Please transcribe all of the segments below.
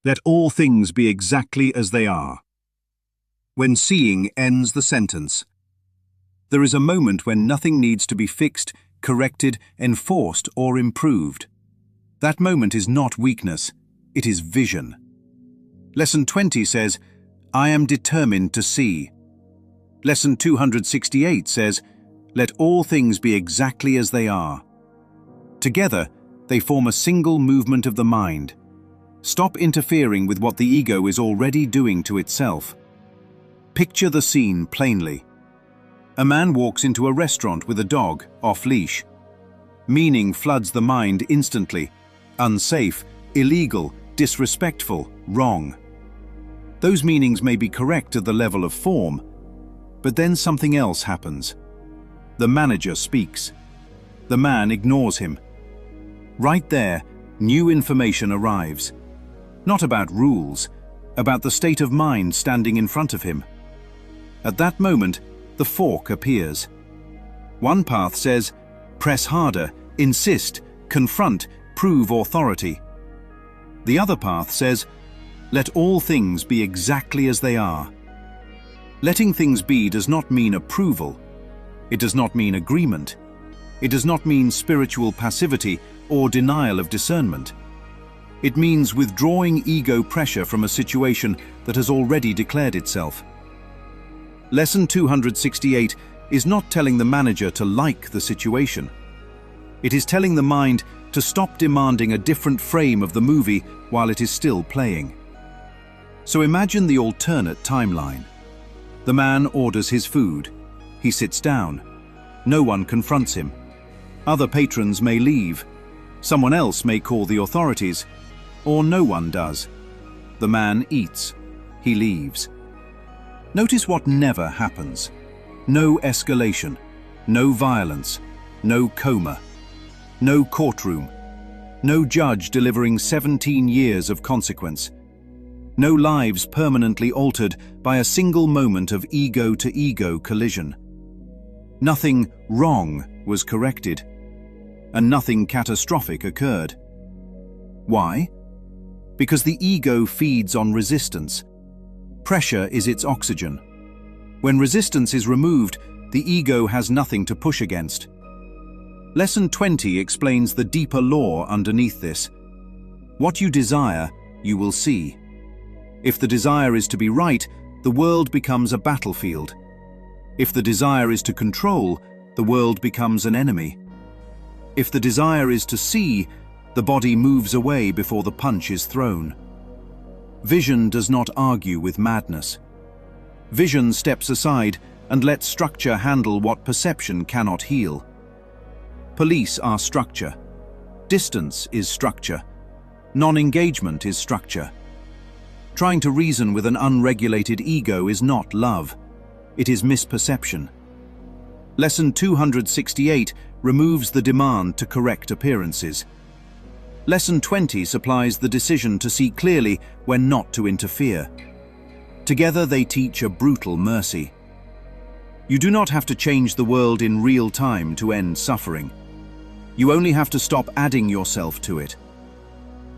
Let all things be exactly as they are. When seeing ends the sentence. There is a moment when nothing needs to be fixed, corrected, enforced, or improved. That moment is not weakness, it is vision. Lesson 20 says, I am determined to see. Lesson 268 says, let all things be exactly as they are. Together, they form a single movement of the mind. Stop interfering with what the ego is already doing to itself. Picture the scene plainly. A man walks into a restaurant with a dog, off-leash. Meaning floods the mind instantly. Unsafe, illegal, disrespectful, wrong. Those meanings may be correct at the level of form, but then something else happens. The manager speaks. The man ignores him. Right there, new information arrives. Not about rules, about the state of mind standing in front of him. At that moment, the fork appears. One path says, press harder, insist, confront, prove authority. The other path says, let all things be exactly as they are. Letting things be does not mean approval. It does not mean agreement. It does not mean spiritual passivity or denial of discernment. It means withdrawing ego pressure from a situation that has already declared itself. Lesson 268 is not telling the manager to like the situation. It is telling the mind to stop demanding a different frame of the movie while it is still playing. So imagine the alternate timeline. The man orders his food. He sits down. No one confronts him. Other patrons may leave. Someone else may call the authorities, or no one does. The man eats. He leaves. Notice what never happens. No escalation, no violence, no coma, no courtroom, no judge delivering 17 years of consequence, no lives permanently altered by a single moment of ego-to-ego collision. Nothing wrong was corrected, and nothing catastrophic occurred. Why? Because the ego feeds on resistance. Pressure is its oxygen. When resistance is removed, the ego has nothing to push against. Lesson 20 explains the deeper law underneath this. What you desire, you will see. If the desire is to be right, the world becomes a battlefield. If the desire is to control, the world becomes an enemy. If the desire is to see, the body moves away before the punch is thrown. Vision does not argue with madness. Vision steps aside and lets structure handle what perception cannot heal. Police are structure. Distance is structure. Non-engagement is structure. Trying to reason with an unregulated ego is not love. It is misperception. Lesson 268 removes the demand to correct appearances. Lesson 20 supplies the decision to see clearly when not to interfere. Together they teach a brutal mercy. You do not have to change the world in real time to end suffering. You only have to stop adding yourself to it.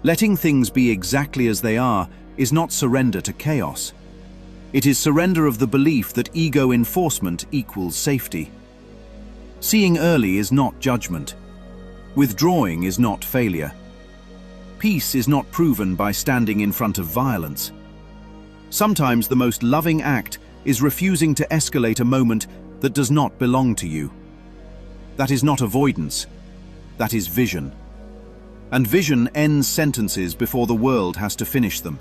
Letting things be exactly as they are is not surrender to chaos. It is surrender of the belief that ego enforcement equals safety. Seeing early is not judgment. Withdrawing is not failure. Peace is not proven by standing in front of violence. Sometimes the most loving act is refusing to escalate a moment that does not belong to you. That is not avoidance. That is vision. And vision ends sentences before the world has to finish them.